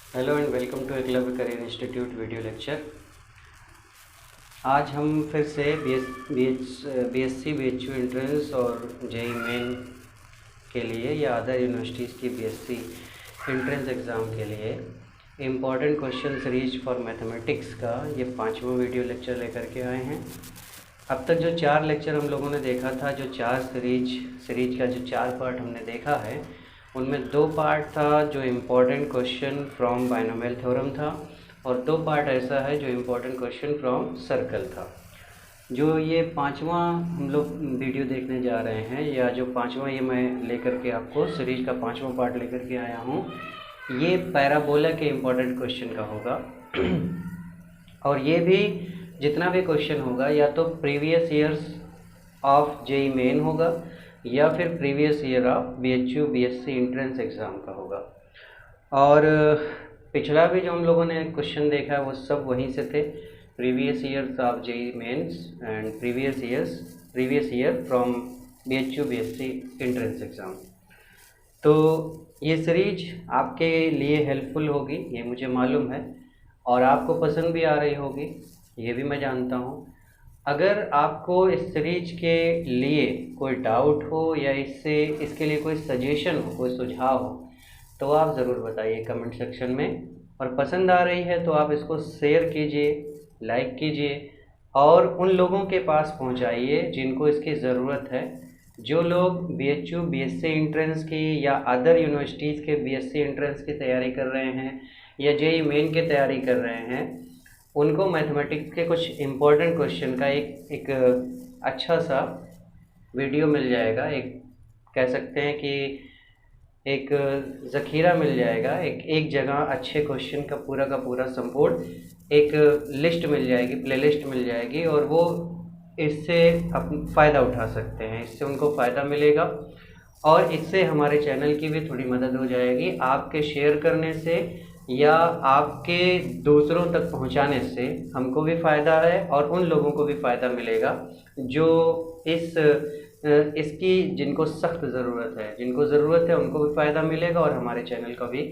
Hello and welcome to Eklavya career institute video lecture. आज हम फिर से बीएससी बीएचयू एंट्रेंस और जेई मेन के लिए या अदर यूनिवर्सिटीज़ की बीएससी एंट्रेंस एग्ज़ाम के लिए important question series for mathematics का ये 5वां वीडियो लेक्चर लेकर के आए हैं। अब तक जो 4 लेक्चर हम लोगों ने देखा था, जो 4 सीरीज का जो 4 पार्ट हमने देखा है, उनमें 2 पार्ट था जो important question from binomial theorem था और 2 पार्ट ऐसा है जो इम्पोर्टेंट क्वेश्चन फ्रॉम सर्कल था। जो ये 5वां हम लोग वीडियो देखने जा रहे हैं या जो 5वां ये मैं लेकर के आपको सीरीज का 5वां पार्ट लेकर के आया हूँ, ये पैराबोला के इम्पोर्टेंट क्वेश्चन का होगा। और ये भी जितना भी क्वेश्चन होगा या तो previous years of JEE Main होगा या फिर previous year of BHU BSc entrance exam का होगा। और पिछला भी जो हम लोगों ने क्वेश्चन देखा है वो सब वहीं से थे, previous years of JEE Mains and previous year from BHU BSc entrance exam. तो ये सीरीज आपके लिए हेल्पफुल होगी, ये मुझे मालूम है, और आपको पसंद भी आ रही होगी, ये भी मैं जानता हूँ। अगर आपको इस सीरीज के लिए कोई डाउट हो या इसके लिए कोई सजेशन हो, कोई सुझाव हो, तो आप ज़रूर बताइए कमेंट सेक्शन में। और पसंद आ रही है तो आप इसको शेयर कीजिए, लाइक कीजिए और उन लोगों के पास पहुंचाइए जिनको इसकी ज़रूरत है। जो लोग बीएचयू बीएससी एंट्रेंस की या अदर यूनिवर्सिटीज़ के बीएससी एंट्रेंस की तैयारी कर रहे हैं या जेईई मेन की तैयारी कर रहे हैं, उनको मैथमेटिक्स के कुछ इम्पोर्टेंट क्वेश्चन का एक अच्छा सा वीडियो मिल जाएगा। एक कह सकते हैं कि एक ज़ख़ीरा मिल जाएगा, एक जगह अच्छे क्वेश्चन का पूरा संपूर्ण एक लिस्ट मिल जाएगी, प्लेलिस्ट मिल जाएगी, और वो इससे फ़ायदा उठा सकते हैं, इससे उनको फ़ायदा मिलेगा और इससे हमारे चैनल की भी थोड़ी मदद हो जाएगी। आपके शेयर करने से या आपके दूसरों तक पहुंचाने से हमको भी फ़ायदा है और उन लोगों को भी फ़ायदा मिलेगा जो इसकी जिनको सख्त ज़रूरत है, उनको भी फ़ायदा मिलेगा और हमारे चैनल का भी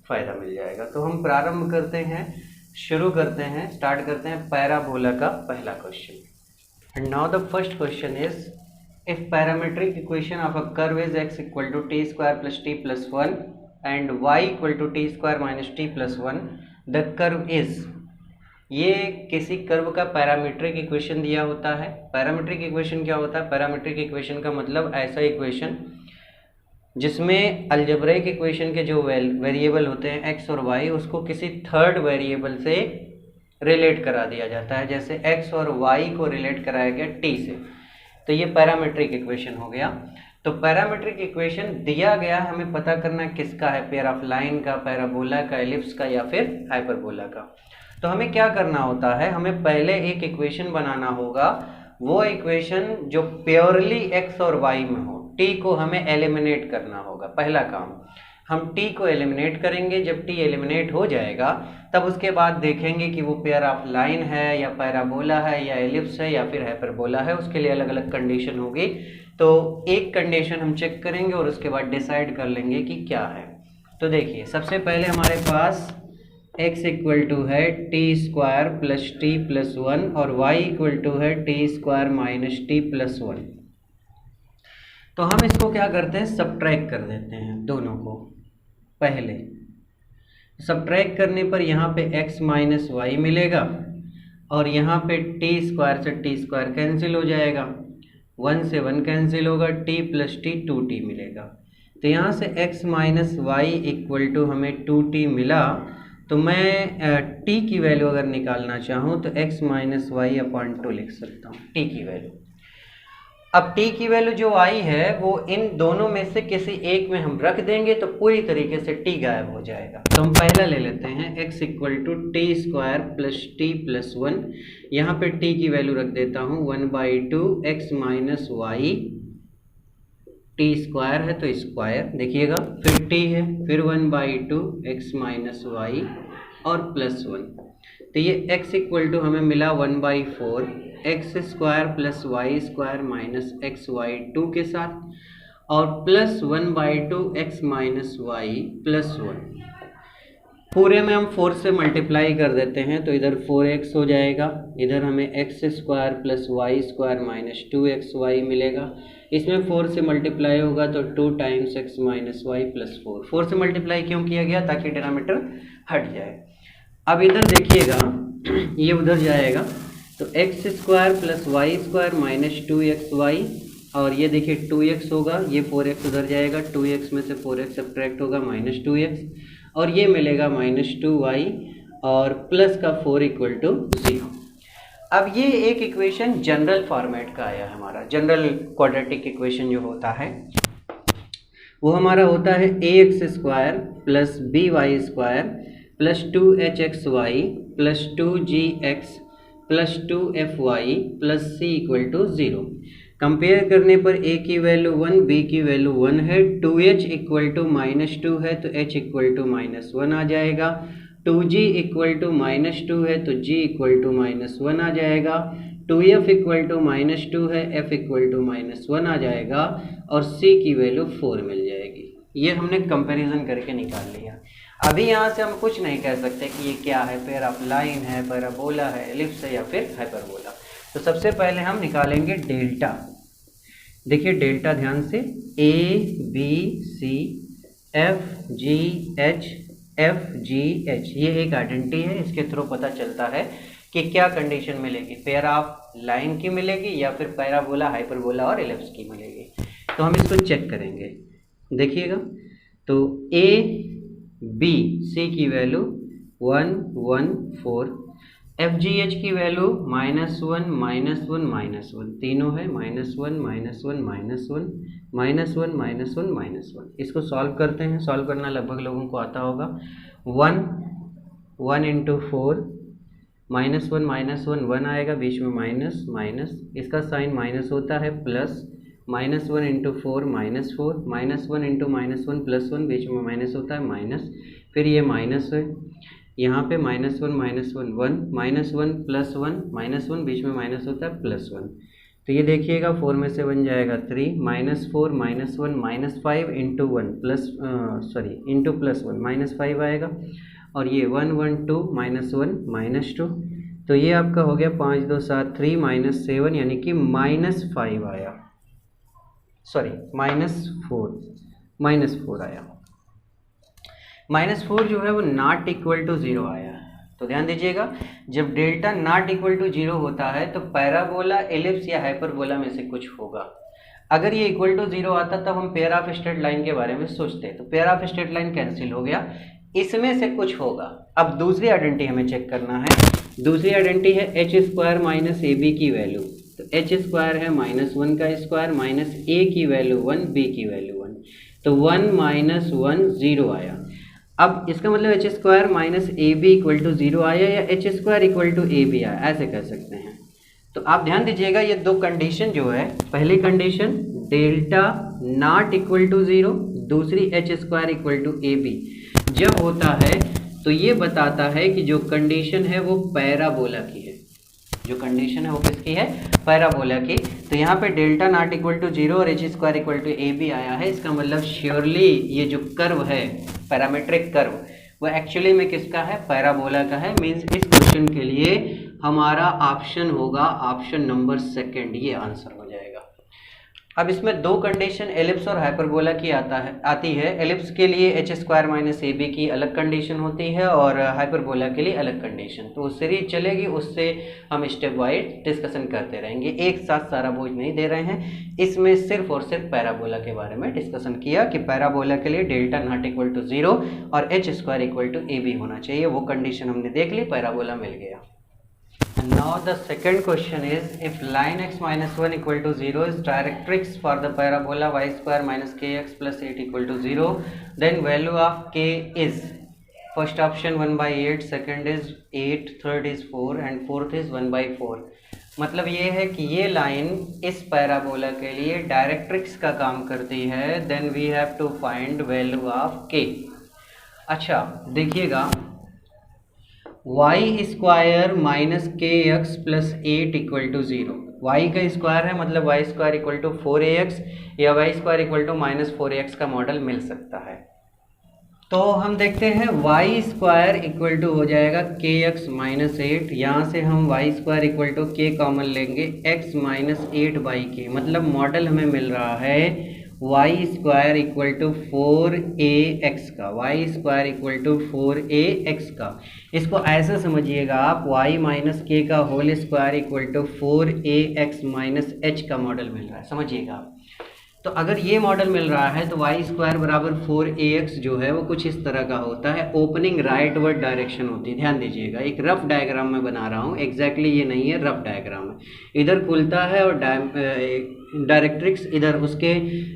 फ़ायदा मिल जाएगा। तो हम प्रारंभ करते हैं, स्टार्ट करते हैं पैराबोला का पहला question. And now the first question is, if parametric equation of a curve is x equal to t square plus t plus 1 and y equal to t square minus t plus 1, the curve is. ये किसी curve का parametric equation दिया होता है। Parametric equation क्या होता है? Parametric equation का मतलब ऐसा इक्वेशन जिसमें अलजेब्रिक इक्वेशन के जो वेरिएबल होते हैं x और y, उसको किसी थर्ड वेरिएबल से रिलेट करा दिया जाता है। जैसे x और y को रिलेट कराया गया t से, तो ये पैरामीट्रिक इक्वेशन हो गया। तो पैरामीट्रिक इक्वेशन दिया गया, हमें पता करना किसका है, पेयर ऑफ लाइन का, पैराबोला का, एलिप्स का या फिर हाइपरबोला का। तो हमें क्या करना होता है, हमें पहले एक इक्वेशन बनाना होगा। वो इक्वेशन जो प्योरली x और y में हो, t को हमें एलिमिनेट करना होगा। पहला काम, हम t को एलिमिनेट करेंगे। जब t एलिमिनेट हो जाएगा तब उसके बाद देखेंगे कि वो पेयर ऑफ लाइन है या पैराबोला है या एलिप्स है या फिर हाइपरबोला है। उसके लिए अलग अलग कंडीशन होगी। तो एक कंडीशन हम चेक करेंगे और उसके बाद डिसाइड कर लेंगे कि क्या है। तो देखिए, सबसे पहले हमारे पास x इक्वल टू है T square plus t plus 1 और y इक्वल टू है T square minus t plus 1। तो हम इसको क्या करते हैं, सब्ट्रैक्ट कर देते हैं दोनों को। पहले सब्ट्रैक्ट करने पर यहाँ पे x माइनस वाई मिलेगा और यहाँ पे टी स्क्वायर से टी स्क्वायर कैंसिल हो जाएगा, 1 से 1 कैंसिल होगा, t प्लस टी 2t मिलेगा। तो यहाँ से x minus y equal to हमें 2t मिला। तो मैं t की वैल्यू अगर निकालना चाहूँ तो x माइनस वाई अपॉन 2 लिख सकता हूँ, t की वैल्यू। अब t की वैल्यू जो आई है वो इन दोनों में से किसी एक में हम रख देंगे तो पूरी तरीके से t गायब हो जाएगा। तो हम पहला ले लेते हैं, x equal to t square plus t plus 1। यहाँ पे t की वैल्यू रख देता हूँ 1/2 x minus y, t square है तो स्क्वायर देखिएगा, फिर t है, फिर 1/2 x माइनस वाई और प्लस 1। तो ये x इक्वल टू हमें मिला 1/4 x square plus y square minus x y 2 के साथ और प्लस 1/2 एक्स माइनस वाई प्लस 1। पूरे में हम 4 से मल्टीप्लाई कर देते हैं तो इधर 4x हो जाएगा, इधर हमें x square plus y square minus 2xy मिलेगा। इसमें 4 से मल्टीप्लाई होगा तो 2 times x minus y plus 4 से मल्टीप्लाई क्यों किया गया, ताकि डिनोमिनेटर हट जाए। अब इधर देखिएगा ये उधर जाएगा तो x square plus y square minus 2xy, और ये देखिए 2x होगा, ये 4x उधर जाएगा, 2x में से 4x सब्ट्रैक्ट होगा माइनस 2x, और ये मिलेगा माइनस 2y और प्लस का 4 इक्वल टू 0। अब ये एक इक्वेशन जनरल फॉर्मेट का आया है हमारा। जनरल क्वाड्रेटिक इक्वेशन जो होता है वो हमारा होता है ax square plus by square plus 2hxy plus 2gx plus 2fy plus c equal to 0। Compare करने पर a की वैल्यू 1, b की वैल्यू 1 है, 2h इक्वल टू माइनस 2 है तो h इक्वल टू माइनस 1 आ जाएगा, 2g इक्वल टू माइनस 2 है तो g इक्वल टू माइनस 1 आ जाएगा, 2f इक्वल टू माइनस 2 है, f इक्वल टू माइनस 1 आ जाएगा, और c की वैल्यू 4 मिल जाएगी। ये हमने कंपैरिजन करके निकाल लिया। अभी यहाँ से हम कुछ नहीं कह सकते कि ये क्या है, पैराबोलाइन है, पैराबोला है, एलिप्स है या फिर हाइपरबोला। तो सबसे पहले हम निकालेंगे डेल्टा। देखिए डेल्टा ध्यान से, a b c f g h f g h, ये एक आइडेंटिटी है। इसके थ्रू पता चलता है कि क्या कंडीशन मिलेगी, पैरालाइन की मिलेगी या फिर पैराबोला, हाइपरबोला और एलिप्स की मिलेगी। तो हम इसको चेक करेंगे। देखिएगा तो ए बी सी की वैल्यू 1 1 4, एफ जी एच की वैल्यू -1 -1 -1, तीनों है -1 -1 -1 -1 -1 -1। इसको सॉल्व करते हैं। सॉल्व करना लगभग लोगों को आता होगा। 1 1 इंटू 4 -1 -1 1 आएगा, बीच में माइनस माइनस, इसका साइन माइनस होता है, प्लस -1 इंटू 4 -4, -1 इंटू -1 +1, बीच में माइनस होता है माइनस, फिर ये माइनस है, यहाँ पे -1 -1 1 -1 +1 -1, बीच में माइनस होता है +1। तो ये देखिएगा 4 में से बन जाएगा 3, -4 -1 -5 इंटू 1 इंटू +1 -5 आएगा, और ये 1 1 2 -1 -2। तो ये आपका हो गया 5 2 7 3 -7, यानी कि -5 आया, सॉरी -4 आया। -4 जो है वो नॉट इक्वल टू 0 आया। तो ध्यान दीजिएगा, जब डेल्टा नॉट इक्वल टू 0 होता है तो पैराबोला, एलिप्स या हाइपरबोला में से कुछ होगा। अगर ये इक्वल टू 0 आता तब हम पेयर ऑफ स्ट्रेट लाइन के बारे में सोचते, तो pair of straight line cancel हो गया, इसमें से कुछ होगा। अब दूसरी आइडेंटिटी हमें चेक करना है। दूसरी आइडेंटिटी है h square minus a b की वैल्यू। तो एच स्क्वायर है -1 का स्क्वायर माइनस ए की वैल्यू 1, बी की वैल्यू 1, तो 1 -1 0 आया। अब इसका मतलब h square minus a b equal to 0 आया, या h square equal to a b आया, ऐसे कह सकते हैं। तो आप ध्यान दीजिएगा, ये दो कंडीशन जो है, पहली condition delta not equal to 0, दूसरी h square equal to a b जब होता है तो ये बताता है कि जो कंडीशन है वो पैराबोला की है। जो कंडीशन है वो किसकी है, पैराबोला की। तो यहाँ पे डेल्टा नॉट इक्वल टू 0 और h square equal to a b आया है। इसका मतलब श्योरली ये जो कर्व है, पैरामेट्रिक कर्व, वो एक्चुअली में किसका है, पैराबोला का है। मीन्स इस क्वेश्चन के लिए हमारा ऑप्शन होगा ऑप्शन नंबर 2, ये आंसर हो जाएगा। अब इसमें दो कंडीशन एलिप्स और हाइपरबोला की आती है। एलिप्स के लिए h square minus a b की अलग कंडीशन होती है और हाइपरबोला के लिए अलग कंडीशन। तो सीरीज चलेगी, उससे हम स्टेप वाइज डिस्कशन करते रहेंगे, एक साथ सारा बोझ नहीं दे रहे हैं। इसमें सिर्फ और सिर्फ पैराबोला के बारे में डिस्कशन किया कि पैराबोला के लिए डेल्टा नॉट इक्वल टू 0 और h square equal to a b होना चाहिए। वो कंडीशन हमने देख ली, पैराबोला मिल गया। Now the second question is, if line x minus 1 equal to 0 is directrix for the parabola y square minus kx plus 8 equal to 0, then value of k is, first option 1/8, second is 8, third is 4 and fourth is 1/4। मतलब ये है कि ये line इस parabola के लिए directrix का काम करती है। Then we have to find value of k। अच्छा देखिएगा, y square minus k x plus 8 equal to 0, y का स्क्वायर है मतलब y square equal to 4ax या y square equal to -4ax का मॉडल मिल सकता है। तो हम देखते हैं वाई स्क्वायर इक्वल टू हो जाएगा के एक्स माइनस 8। यहाँ से हम वाई स्क्वायर इक्वल टू के कॉमन लेंगे, एक्स माइनस 8 बाई के, मतलब मॉडल हमें मिल रहा है y square equal to 4ax का, Y square equal to 4ax का। इसको ऐसा समझिएगा आप, वाई माइनस के का whole square equal to 4ax minus h का मॉडल मिल रहा है, समझिएगा आप। तो अगर ये मॉडल मिल रहा है तो वाई स्क्वायर बराबर 4ax जो है वो कुछ इस तरह का होता है, ओपनिंग राइट वर्ड डायरेक्शन होती है। ध्यान दीजिएगा, एक रफ डायग्राम में बना रहा हूँ, एग्जैक्टली ये नहीं है, रफ डायग्राम है। इधर खुलता है और डायरेक्ट्रिक्स इधर, उसके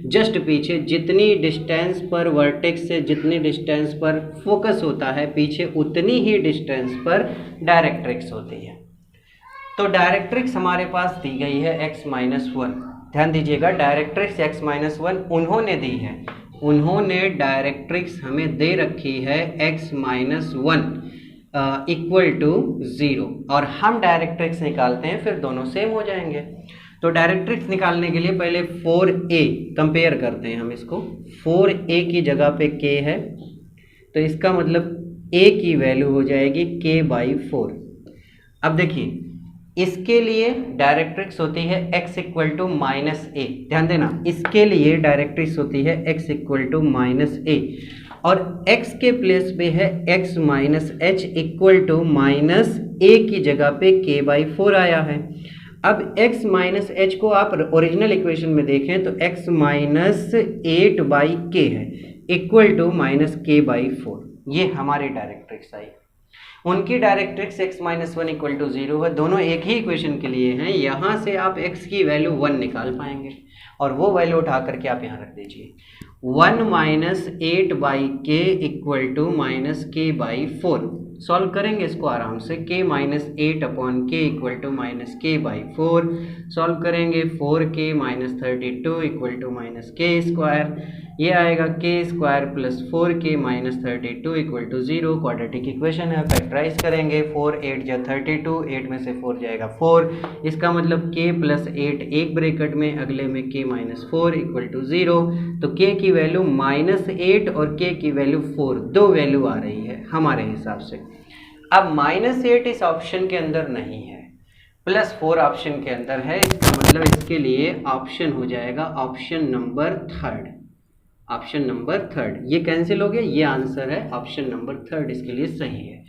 जस्ट पीछे जितनी डिस्टेंस पर वर्टेक्स से जितनी डिस्टेंस पर फोकस होता है पीछे, उतनी ही डिस्टेंस पर डायरेक्ट्रिक्स होती है। तो डायरेक्ट्रिक्स हमारे पास दी गई है x-1। ध्यान दीजिएगा, डायरेक्ट्रिक्स x-1 उन्होंने दी है, उन्होंने डायरेक्ट्रिक्स हमें दे रखी है x-1 इक्वल टू 0, और हम डायरेक्ट्रिक्स निकालते हैं, फिर दोनों सेम हो जाएंगे। तो डायरेक्ट्रिक्स निकालने के लिए पहले 4a कंपेयर करते हैं हम इसको। 4a की जगह पे k है, तो इसका मतलब a की वैल्यू हो जाएगी k/4। अब देखिए, इसके लिए डायरेक्ट्रिक्स होती है x equal to minus a. ध्यान देना, इसके लिए डायरेक्ट्रिक्स होती है x equal to minus a, और x के प्लेस पे है x minus h equal to minus a की जगह पे k/4 आया है। अब x माइनस एच को आप ओरिजिनल इक्वेशन में देखें तो x माइनस 8/k है, इक्वल टू माइनस k/4। ये हमारी डायरेक्ट्रिक्स आई। उनकी डायरेक्ट्रिक्स x-1 इक्वल टू 0 है, दोनों एक ही इक्वेशन के लिए हैं। यहाँ से आप x की वैल्यू 1 निकाल पाएंगे, और वो वैल्यू उठा करके आप यहाँ रख दीजिए। 1 minus 8/k equal to minus k/4। Solve करेंगे इसको आराम से, k minus 8/k equal to minus k/4। Solve करेंगे 4k minus 32 equal to minus k square. ये आएगा k square plus 4k minus 32 equal to 0। Quadratic equation है, factorise करेंगे, 4 8 जा 32, 8 में से 4 जाएगा 4। इसका मतलब k प्लस 8 एक ब्रैकेट में, अगले में k माइनस 4 इक्वल टू 0। तो k की वैल्यू माइनस 8 और k की वैल्यू 4, दो वैल्यू आ रही है हमारे हिसाब से। अब माइनस 8 इस ऑप्शन के अंदर नहीं है, प्लस 4 ऑप्शन के अंदर है, इसका मतलब इसके लिए ऑप्शन हो जाएगा ऑप्शन नंबर 3। ऑप्शन नंबर 3 ये कैंसिल हो गया, ये आंसर है ऑप्शन नंबर 3 इसके लिए सही है।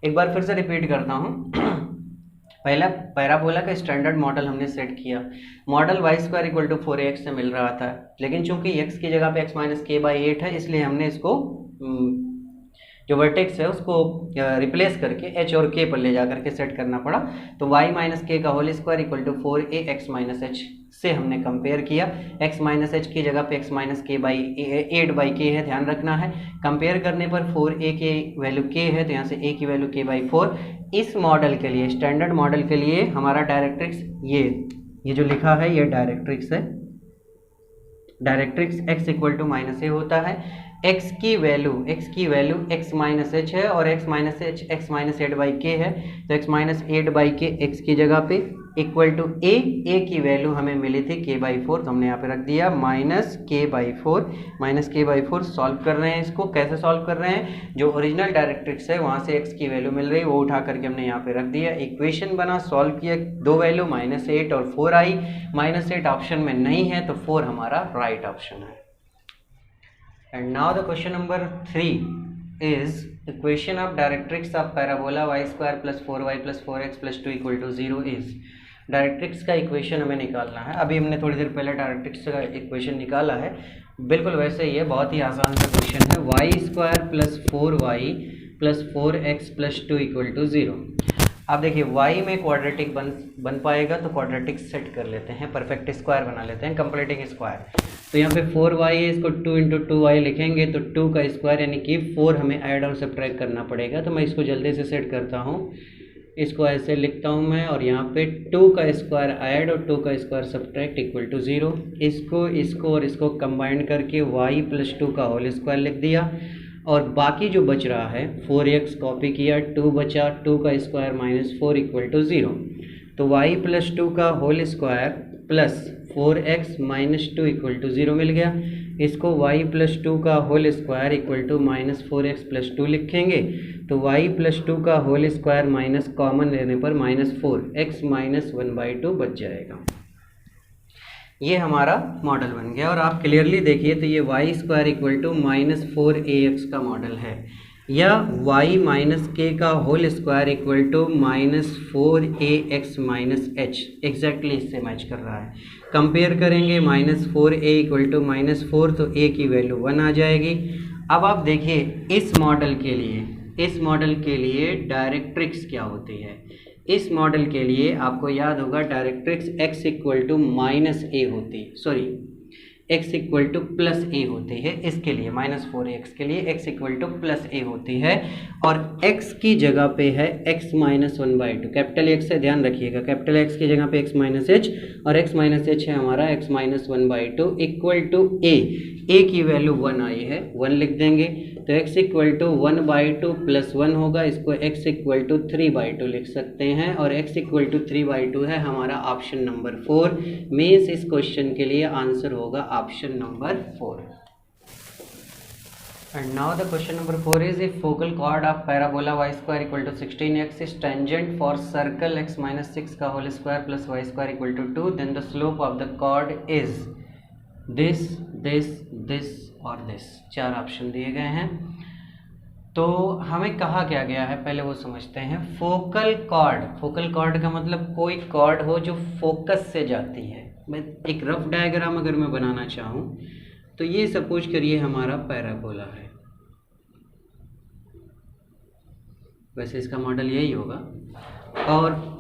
एक बार फिर से रिपीट करता हूँ। पहला पैराबोला का स्टैंडर्ड मॉडल हमने सेट किया। Model y square equal to 4ax से मिल रहा था, लेकिन चूंकि x की जगह पे x माइनस k/8 है, इसलिए हमने इसको जो वर्टेक्स है उसको रिप्लेस करके h और k पर ले जा करके सेट करना पड़ा। तो y माइनस के का whole square equal to 4ax minus h से हमने कंपेयर किया। x माइनस एच की जगह पे x माइनस k/8/k है, ध्यान रखना है। कंपेयर करने पर 4a की वैल्यू k है, तो यहाँ से a की वैल्यू k/4। इस मॉडल के लिए, स्टैंडर्ड मॉडल के लिए हमारा डायरेक्ट्रिक्स ये जो लिखा है ये डायरेक्ट्रिक्स है। Directrix x equal to minus a होता है। x की वैल्यू x माइनस एच है, और x minus H x minus 8/k है, तो x माइनस 8/k x की जगह पे इक्वल टू a की वैल्यू हमें मिली थी k/4, तो हमने यहाँ पे रख दिया माइनस k/4। सॉल्व कर रहे हैं इसको, कैसे सॉल्व कर रहे हैं, जो ओरिजिनल डायरेक्ट्रिक्स है वहाँ से x की वैल्यू मिल रही है, वो उठा करके हमने यहाँ पे रख दिया। इक्वेशन बना, सॉल्व किया, दो वैल्यू माइनस 8 और 4 आई। माइनस 8 ऑप्शन में नहीं है, तो 4 हमारा राइट ऑप्शन है। And now the question number 3 is equation of directrix of parabola y square plus 4y plus 4x plus 2 equal to 0 is। Directrix का इक्वेशन हमें निकालना है। अभी हमने थोड़ी देर पहले डायरेक्ट्रिक्स का इक्वेशन निकाला है, बिल्कुल वैसे ही है, बहुत ही आसान सा क्वेश्चन है। Y square plus 4y plus 4x plus 2 equal to 0। अब देखिए y में क्वाड्रेटिक बन पाएगा, तो क्वाड्रेटिक सेट कर लेते हैं, परफेक्ट स्क्वायर बना लेते हैं, कंप्लीटिंग स्क्वायर। तो यहाँ पे 4y है, इसको 2 इंटू 2y लिखेंगे, तो 2 का स्क्वायर यानी कि 4 हमें ऐड और सब्ट्रैक्ट करना पड़ेगा। तो मैं इसको जल्दी से सेट करता हूँ, इसको ऐसे लिखता हूँ मैं, और यहाँ पे 2 का स्क्वायर ऐड और 2 का स्क्वायर सब्ट्रैक्ट इक्वल टू 0। इसको और इसको कंबाइन करके y प्लस 2 का होल स्क्वायर लिख दिया, और बाकी जो बच रहा है 4x कॉपी किया, 2 बचा, 2 का स्क्वायर माइनस 4 इक्वल टू 0। तो y प्लस 2 का whole square plus 4x minus 2 equal to 0 मिल गया। इसको y+2 का whole square equal to -4x+2 लिखेंगे। तो y+2 का होल स्क्वायर माइनस कॉमन लेने पर -4x -1/2 बच जाएगा। ये हमारा मॉडल बन गया। और आप क्लियरली देखिए तो ये y² इक्वल टू -4ax का मॉडल है, या y माइनस के का whole square equal to -4ax -h exactly इससे मैच कर रहा है। कंपेयर करेंगे -4a इक्वल टू -4, तो a की वैल्यू 1 आ जाएगी। अब आप देखिए इस मॉडल के लिए डायरेक्ट्रिक्स क्या होती है। इस मॉडल के लिए आपको याद होगा directrix x equal to -a होती है, sorry x equal to +a होती है। इसके लिए -4ax के लिए x इक्वल टू +a होती है, और x की जगह पे है x -1/2। कैपिटल X से ध्यान रखिएगा, कैपिटल X की जगह पे x -h, और x -h है हमारा x -1/2 इक्वल टू a की वैल्यू 1 आई है, 1 लिख देंगे। तो x इक्वल टू 1/2 + 1 होगा, इसको x इक्वल टू 3/2 लिख सकते हैं, और x इक्वल टू 3/2 है हमारा ऑप्शन नंबर 4। मीन्स इस क्वेश्चन के लिए आंसर होगा option number 4। And now the question number 4 is, if focal chord of parabola y² equal to 16x is tangent for circle x minus 6 का whole square plus y² equal to 2, then the slope of the chord is this, this, this और this। 4 option दिए गए हैं। तो हमें कहा क्या गया है पहले वो समझते हैं। फोकल कॉर्ड का मतलब कोई कॉर्ड हो जो फोकस से जाती है। मैं एक रफ डायग्राम अगर मैं बनाना चाहूँ तो ये सपोज करिए हमारा पैराबोला है, वैसे इसका मॉडल यही होगा, और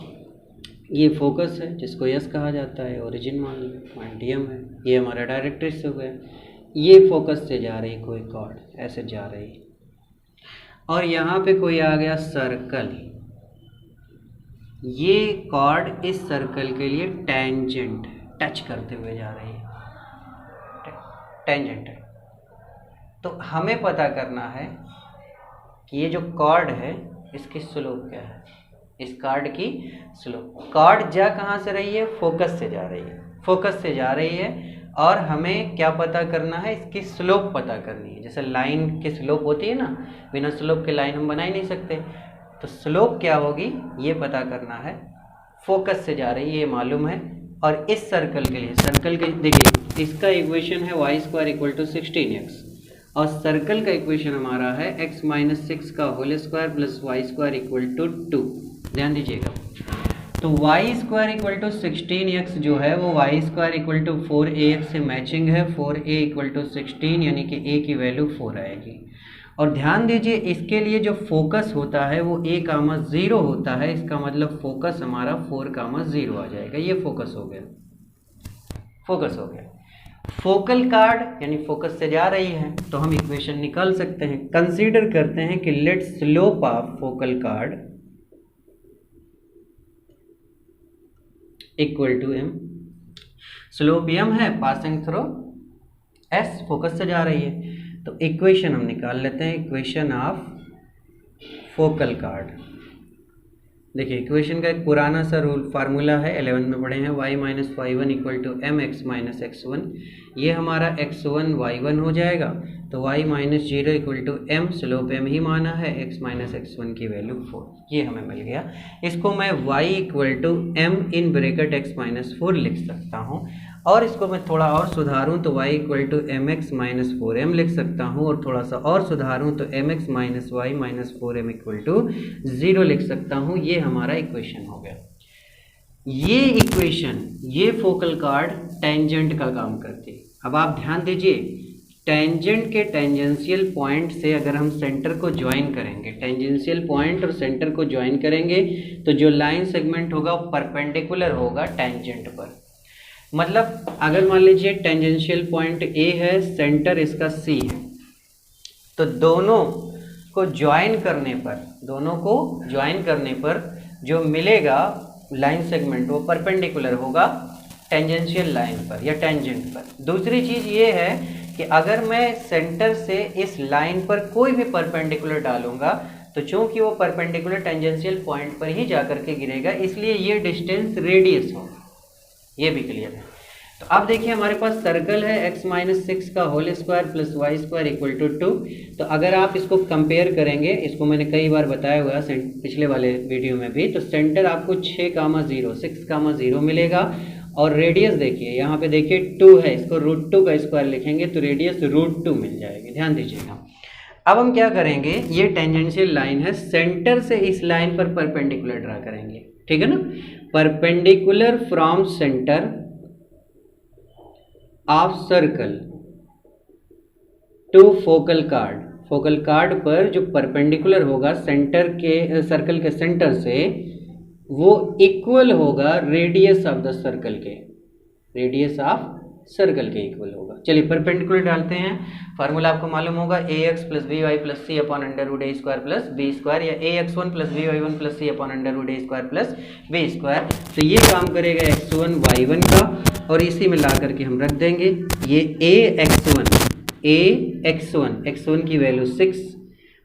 ये फोकस है जिसको यस कहा जाता है, ओरिजिन मान लो, पॉइंट DM है, ये हमारा डायरेक्ट्रिक्स हो गया। ये फोकस से जा रही है कोई कॉर्ड, ऐसे जा रही है, और यहाँ पे कोई आ गया सर्कल, ये कॉर्ड इस सर्कल के लिए टेंजेंट टच करते हुए जा रही है, टेंजेंट है। तो हमें पता करना है कि ये जो कॉर्ड है इसकी स्लोप क्या है, इस कॉर्ड की स्लोप। कॉर्ड जा कहाँ से रही है, फोकस से जा रही है, फोकस से जा रही है, और हमें क्या पता करना है, इसकी स्लोप पता करनी है। जैसे लाइन की स्लोप होती है ना, बिना स्लोप के लाइन हम बना ही नहीं सकते, तो स्लोप क्या होगी ये पता करना है। फोकस से जा रही है ये मालूम है, और इस सर्कल के लिए, सर्कल के देखिए इसका इक्वेशन है y² इक्वल टू 16x, और सर्कल का इक्वेशन हमारा है x -6 का whole square plus y² equal to 2। ध्यान दीजिएगा, तो y² इक्वल टू 16x जो है वो y² इक्वल टू 4ax से मैचिंग है। 4a इक्वल टू 16 यानी कि a की वैल्यू 4 आएगी। और ध्यान दीजिए इसके लिए जो फोकस होता है वो a,0 होता है, इसका मतलब फोकस हमारा 4,0 आ जाएगा। ये फोकस हो गया, फोकस हो गया। फोकल कॉर्ड यानी फोकस से जा रही है, तो हम इक्वेशन निकाल सकते हैं। कंसीडर करते हैं कि let slope of focal chord equal to m, slope m है, पासिंग थ्रू s, फोकस से जा रही है। तो इक्वेशन हम निकाल लेते हैं, इक्वेशन ऑफ फोकल कॉर्ड। देखिए इक्वेशन का एक पुराना सा रूल फार्मूला है, 11 में पढ़े हैं, y - y1 equal to mx - x1। ये हमारा x1 y1 हो जाएगा, तो y - 0 equal to m, slope m ही माना है, x - x1 की वैल्यू 4, ये हमें मिल गया। इसको मैं y equal to m in bracket x - 4 लिख सकता हूँ, और इसको मैं थोड़ा और सुधारूँ तो y equal to mx - 4m लिख सकता हूँ, और थोड़ा सा और सुधारूँ तो mx - y - 4m equal to 0 लिख सकता हूँ। ये हमारा इक्वेशन हो गया। ये इक्वेशन, ये फोकल कॉर्ड टेंजेंट का काम करती है। अब आप ध्यान दीजिए, टेंजेंट के टेंजेंशियल पॉइंट से अगर हम सेंटर को ज्वाइन करेंगे, टेंजेंशियल पॉइंट और सेंटर को ज्वाइन करेंगे, तो जो लाइन सेगमेंट होगा वो परपेंडिकुलर होगा टेंजेंट पर। मतलब अगर मान लीजिए टेंजेंशियल पॉइंट A है, सेंटर इसका C है, तो दोनों को ज्वाइन करने पर जो मिलेगा लाइन सेगमेंट वो परपेंडिकुलर होगा टेंजेंशियल लाइन पर या टेंजेंट पर। दूसरी चीज़ ये है कि अगर मैं सेंटर से इस लाइन पर कोई भी परपेंडिकुलर डालूंगा तो चूंकि वो परपेंडिकुलर टेंजेंशियल पॉइंट पर ही जाकर के गिरेगा, इसलिए ये डिस्टेंस रेडियस होगा। ये भी क्लियर है। तो अब देखिए हमारे पास सर्कल है x माइनस 6 का whole square plus y square equal to 2। तो अगर आप इसको कंपेयर करेंगे, इसको मैंने कई बार बताया हुआ है पिछले वाले वीडियो में भी, तो सेंटर आपको 6,0 मिलेगा। और रेडियस देखिए, यहाँ पे देखिए 2 है, इसको √2 का स्क्वायर लिखेंगे तो रेडियस √2 मिल जाएगी। ध्यान दीजिएगा। अब हम क्या करेंगे, ये टेंजेंशियल लाइन है, सेंटर से इस लाइन पर परपेंडिकुलर ड्रा करेंगे, ठीक है ना। Perpendicular from centre of circle to focal chord. Focal chord पर जो परपेंडिकुलर होगा सेंटर के सर्कल के सेंटर से, वो इक्वल होगा रेडियस ऑफ द सर्कल के, रेडियस ऑफ सर्कल के इक्वल होगा। चलिए परपेंडिकुलर डालते हैं। फार्मूला आपको मालूम होगा ax plus by plus c upon under root a square plus b square, या ax1 plus by1 plus c upon under root a square plus b square. तो ये काम करेगा x1 y1 का, और इसी में ला करके हम रख देंगे ये x1 की वैल्यू 6,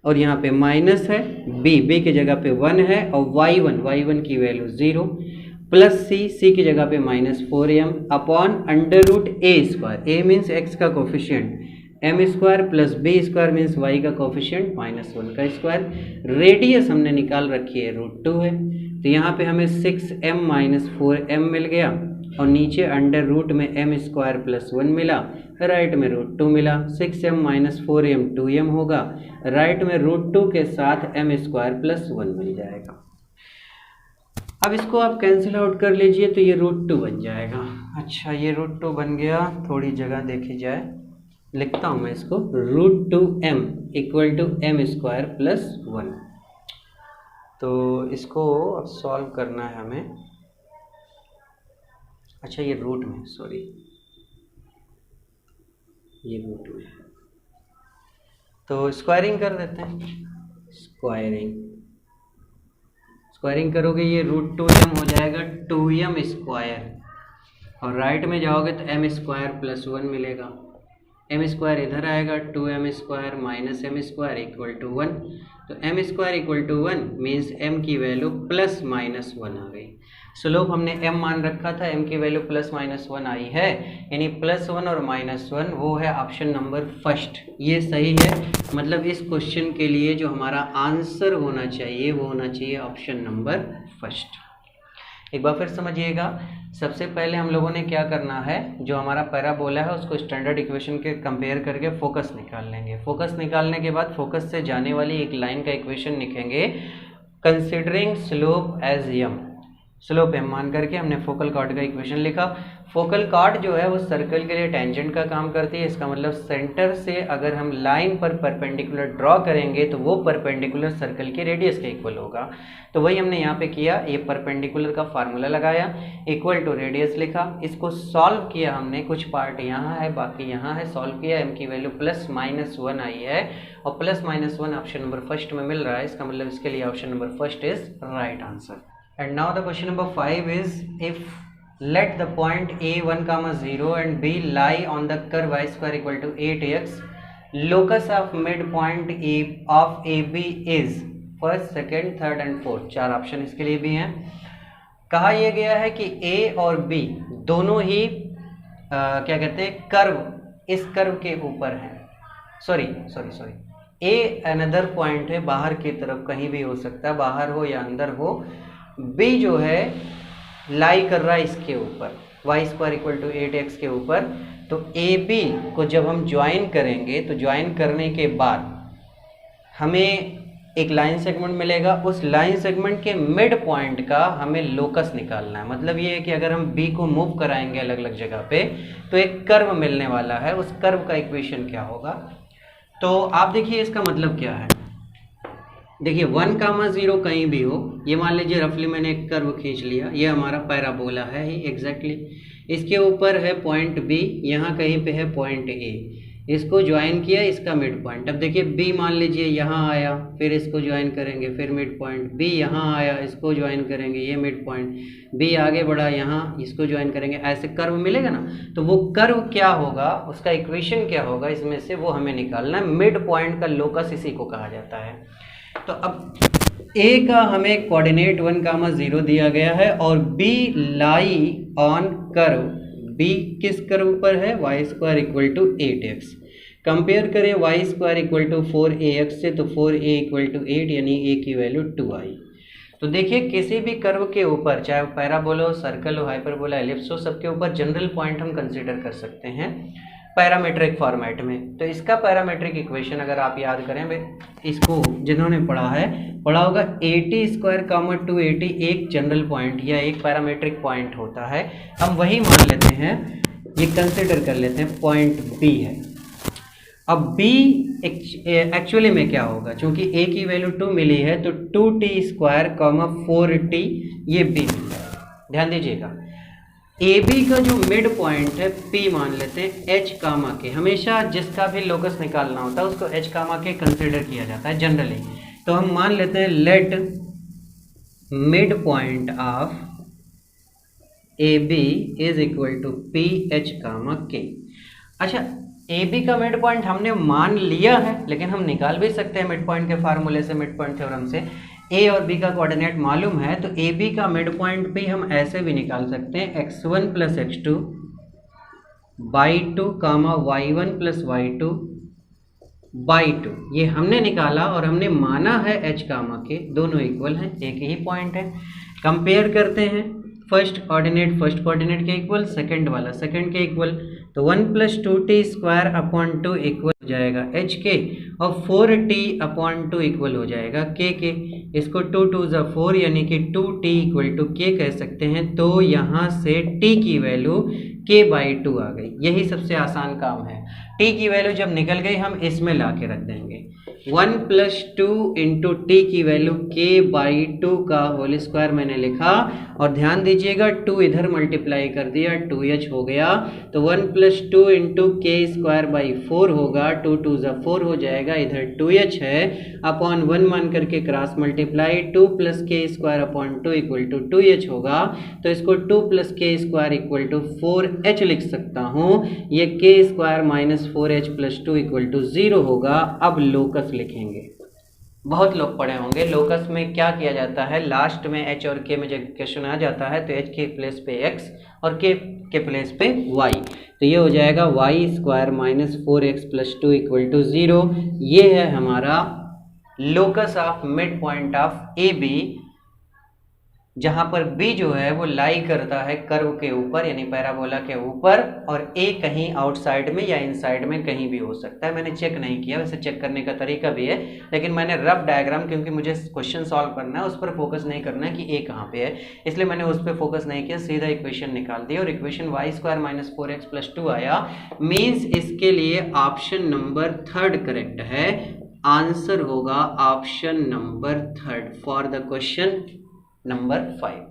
और यहाँ पे माइनस है, b की जगह पे 1 है, और y1 की वैल्यू 0, प्लस c की जगह पे -4m upon under root a square. a means x का coefficient, m square plus b square means y का कोफिशिएंट -1 का स्क्वायर। रेडियस हमने निकाल रखी है √2 है, तो यहाँ पे हमें 6m - 4m मिल गया, और नीचे अंडर रूट में m स्क्वायर प्लस 1 मिला, राइट में √2 मिला। 6m - 4m 2m होगा, राइट में √2 के साथ m स्क्वायर प्लस 1 मिल जाएगा। अब इसको आप कैंसिल आउट कर लीजिए तो ये √2 बन जाएगा। अच्छा, ये √2 बन गया, थोड़ी जगह देखी जाए, लिखता हूँ मैं इसको, √2m equal to m square plus 1। तो इसको अब सॉल्व करना है हमें। अच्छा, ये रूट में, सॉरी, ये रूट में, तो स्क्वायरिंग कर देते हैं। स्क्वायरिंग करोगे ये √2m हो जाएगा 2m स्क्वायर, और राइट में जाओगे तो m स्क्वायर प्लस 1 मिलेगा। m स्क्वायर इधर आएगा, 2m square minus m square equal to 1। तो m square equal to 1 means m की वैल्यू प्लस माइनस 1 आ गई। स्लोप हमने m मान रखा था, m की वैल्यू प्लस माइनस 1 आई है, यानी +1 और -1 वो है ऑप्शन नंबर फर्स्ट। ये सही है, मतलब इस क्वेश्चन के लिए जो हमारा आंसर होना चाहिए वो होना चाहिए ऑप्शन नंबर फर्स्ट। एक बार फिर समझिएगा। सबसे पहले हम लोगों ने क्या करना है, जो हमारा पैराबोला है उसको स्टैंडर्ड इक्वेशन के कंपेयर करके फोकस निकाल लेंगे। फोकस निकालने के बाद फोकस से जाने वाली एक लाइन का इक्वेशन लिखेंगे, considering slope as m। Slope m मान करके हमने फोकल कॉर्ड का इक्वेशन लिखा। फोकल कॉर्ड जो है वो सर्कल के लिए टेंजेंट का काम करती है। इसका मतलब सेंटर से अगर हम लाइन पर परपेंडिकुलर ड्रॉ करेंगे तो वो परपेंडिकुलर सर्कल के रेडियस के इक्वल होगा। तो वही हमने यहाँ पे किया, ये परपेंडिकुलर का फार्मूला लगाया, इक्वल टू रेडियस लिखा, इसको सॉल्व किया हमने। कुछ पार्ट यहाँ है, बाकी यहाँ है, सॉल्व किया, m की वैल्यू प्लस माइनस 1 आई है, और plus minus 1 option number first में मिल रहा है। इसका मतलब इसके लिए option number first is right answer. And now the question number 5 is, if let the point a 1,0 and b lie on the curve y square equal to 8x, locus of midpoint a of ab is first, second, third and fourth। 4 option इसके लिए भी हैं। कहा यह गया है कि a और b दोनों ही क्या कहते हैं, कर्व, इस कर्व के ऊपर है। सॉरी a अनदर पॉइंट है, बाहर की तरफ कहीं भी हो सकता है, बाहर हो या अंदर हो। b जो है लाई कर रहा है इसके ऊपर, Y square equal to 8x के ऊपर। तो ए बी को जब हम ज्वाइन करेंगे तो ज्वाइन करने के बाद हमें एक लाइन सेगमेंट मिलेगा। उस लाइन सेगमेंट के मिड पॉइंट का हमें लोकस निकालना है। मतलब ये है कि अगर हम b को मूव कराएंगे अलग अलग जगह पे तो एक कर्व मिलने वाला है, उस कर्व का इक्वेशन क्या होगा। तो आप देखिए इसका मतलब क्या है। देखिए 1,0 कहीं भी हो, ये मान लीजिए रफली मैंने एक कर्व खींच लिया, ये हमारा पैराबोला है ही एग्जैक्टली। इसके ऊपर है पॉइंट बी, यहाँ कहीं पे है पॉइंट ए, इसको ज्वाइन किया, इसका मिड पॉइंट। अब देखिए बी मान लीजिए यहाँ आया, फिर इसको ज्वाइन करेंगे, फिर मिड पॉइंट, बी यहाँ आया, इसको ज्वाइन करेंगे, ये मिड पॉइंट, बी आगे बढ़ा यहाँ, इसको ज्वाइन करेंगे, ऐसे कर्व मिलेगा ना। तो वो कर्व क्या होगा, उसका इक्वेशन क्या होगा, इसमें से वो हमें निकालना है। मिड पॉइंट का लोकस इसी को कहा जाता है। तो अब a का हमें कोऑर्डिनेट 1,0 दिया गया है और b lie on curve b किस कर्व पर है, y square equal to 8x। Compare करें y square equal to 4ax से, तो 4a इक्वल टू 8 यानी a की वैल्यू 2i। तो देखिए किसी भी कर्व के ऊपर, चाहे वो पैराबोला हो, सर्कल हो, हाइपरबोला, एलिप्स हो, सबके ऊपर जनरल पॉइंट हम कंसीडर कर सकते हैं पैरामीट्रिक फॉर्मेट में। तो इसका पैरामीट्रिक इक्वेशन अगर आप याद करें, इसको जिन्होंने पढ़ा होगा 80 स्क्वायर कामा 280 एक जनरल पॉइंट या एक पैरामीट्रिक पॉइंट होता है। हम वही मान लेते हैं, ये कंसिडर कर लेते हैं पॉइंट बी है। अब b एक्चुअली में क्या होगा, क्योंकि a की वैल्यू 2 मिली है तो 2t स्क्वायर कॉमा 4t ये b मिला है। ध्यान दीजिएगा AB का जो मिड पॉइंट है P मान लेते हैं h कामा के। हमेशा जिसका भी लोकस निकालना होता है उसको h कामा के कंसिडर किया जाता है जनरली। तो हम मान लेते हैं let mid point of AB is equal to P h comma k. अच्छा, AB का मिड पॉइंट हमने मान लिया है, लेकिन हम निकाल भी सकते हैं मिड पॉइंट के फार्मूले से, मिड पॉइंट थ्योरम से। A और B का कोऑर्डिनेट मालूम है तो AB का मिड पॉइंट भी हम ऐसे भी निकाल सकते हैं, x1 plus x2 by 2 comma y1 plus y2 by 2। ये हमने निकाला और हमने माना है h कामा के, दोनों इक्वल हैं, एक ही पॉइंट है। कंपेयर करते हैं, फर्स्ट कोऑर्डिनेट के इक्वल, सेकंड वाला सेकंड के इक्वल, तो 1 plus 2t square upon 2 equal हो जाएगा h के, और 4t अपॉन 2 इक्वल हो जाएगा k के। इसको 2 2 ज़ा 4 यानी कि 2t इक्वल टू k कह सकते हैं। तो यहाँ से t की वैल्यू k बाई 2 आ गई। यही सबसे आसान काम है। t की वैल्यू जब निकल गई हम इसमें ला के रख देंगे। 1 प्लस 2 इंटू टी की वैल्यू k बाई 2 का होल स्क्वायर मैंने लिखा, और ध्यान दीजिएगा 2 इधर मल्टीप्लाई कर दिया, 2h हो गया। तो 1 प्लस 2 इंटू के स्क्वायर बाई 4 होगा, 2 2 ज़ा 4 हो जाएगा, इधर 2h है, अपॉन 1 मान करके cross multiply, 2 plus k square upon 2 equal to 2h होगा। तो इसको 2 plus k square equal to 4h लिख सकता हूँ। ये के स्क्वायर माइनस 4h प्लस 2 इक्वल टू 0 होगा। अब लोकस लिखेंगे। बहुत लोग पढ़े होंगे लोकस में क्या किया जाता है, लास्ट में h और k में जब क्वेश्चन आ जाता है तो h के प्लेस पे x और k के प्लेस पे y, तो ये हो जाएगा y square minus 4x plus 2 equal to 0। ये है हमारा locus of mid point of A B, जहां पर b जो है वो लाई करता है कर्व के ऊपर यानी पैराबोला के ऊपर, और a कहीं आउटसाइड में या इनसाइड में कहीं भी हो सकता है। मैंने चेक नहीं किया, वैसे चेक करने का तरीका भी है, लेकिन मैंने रफ डायग्राम, क्योंकि मुझे क्वेश्चन सॉल्व करना है, उस पर फोकस नहीं करना है कि a कहाँ पे है, इसलिए मैंने उस पर फोकस नहीं किया, सीधा इक्वेशन निकाल दी और equation y square minus 4x plus 2 आया। मीन्स इसके लिए ऑप्शन नंबर 3 करेक्ट है। आंसर होगा option number 3 for the question number 5।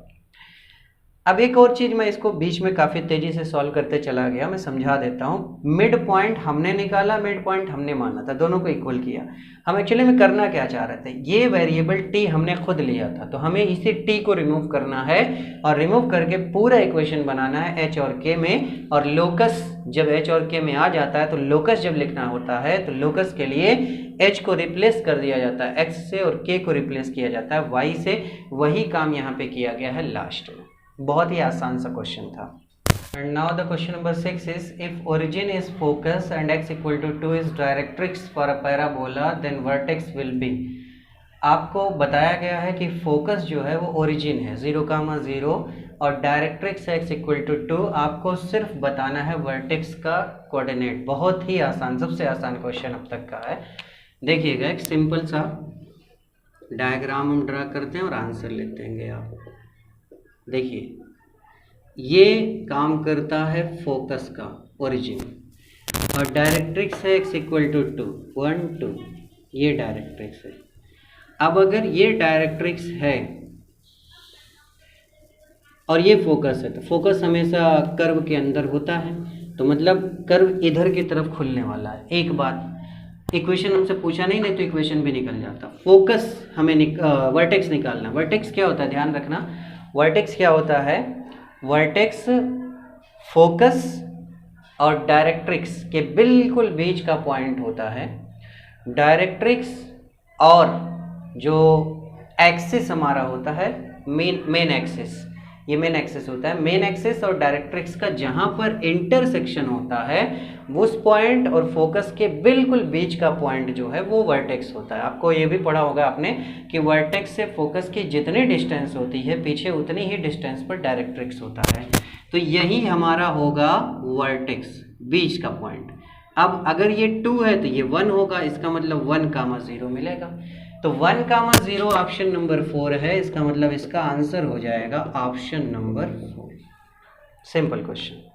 अब एक और चीज मैं इसको बीच में काफी तेजी से सॉल्व करते चला गया, मैं समझा देता हूं। मिड पॉइंट हमने निकाला, मिड पॉइंट हमने माना था, दोनों को इक्वल किया। हम एक्चुअली में करना क्या चाह रहे थे, ये वेरिएबल t हमने खुद लिया था, तो हमें इसी t को रिमूव करना है और रिमूव करके पूरा इक्वेशन बनाना है h और k में। और लोकस जब h और k में आ जाता है तो लोकस जब लिखना होता है तो लोकस के लिए h को रिप्लेस कर दिया जाता है x से और k को रिप्लेस किया जाता है y से। वही काम यहाँ पे किया गया है लास्ट में। बहुत ही आसान सा क्वेश्चन था। And now the question number 6 is, if origin is focus and x equal to 2 is directrix for a parabola, then vertex will be। आपको बताया गया है कि फोकस जो है वो ओरिजिन है 0,0 और डायरेक्ट्रिक्स x इक्वल टू 2। आपको सिर्फ बताना है वर्टेक्स का कोऑर्डिनेट। बहुत ही आसान, सबसे आसान क्वेश्चन अब तक का है। देखिएगा एक सिंपल सा डायग्राम हम ड्रा करते हैं और आंसर लेते हैं आप। देखिए ये काम करता है फोकस का ओरिजिन, और डायरेक्ट्रिक्स है x इक्वल टू 2 1 2, ये डायरेक्ट्रिक्स है। अब अगर ये डायरेक्ट्रिक्स है और ये फोकस है, तो फोकस हमेशा कर्व के अंदर होता है, तो मतलब कर्व इधर की तरफ खुलने वाला है। एक बात, इक्वेशन हमसे पूछा नहीं तो इक्वेशन भी निकल जाता। फोकस हमें वर्टेक्स निकालना। वर्टेक्स क्या होता है, ध्यान रखना, वर्टेक्स क्या होता है, वर्टेक्स फोकस और डायरेक्ट्रिक्स के बिल्कुल बीच का पॉइंट होता है। डायरेक्ट्रिक्स और जो एक्सिस हमारा होता है मेन एक्सिस, ये मेन एक्सिस होता है। मेन एक्सिस और डायरेक्ट्रिक्स का जहां पर इंटरसेक्शन होता है उस पॉइंट और फोकस के बिल्कुल बीच का पॉइंट जो है वो वर्टेक्स होता है। आपको ये भी पढ़ा होगा आपने कि वर्टेक्स से फोकस की जितनी डिस्टेंस होती है पीछे उतनी ही डिस्टेंस पर डायरेक्ट्रिक्स होता है। तो यही हमारा होगा वर्टेक्स, बीच का पॉइंट। अब अगर ये 2 है तो ये 1 होगा, इसका मतलब 1,0 मिलेगा। तो 1,0 ऑप्शन नंबर 4 है, इसका मतलब इसका आंसर हो जाएगा ऑप्शन नंबर 4। Simple question.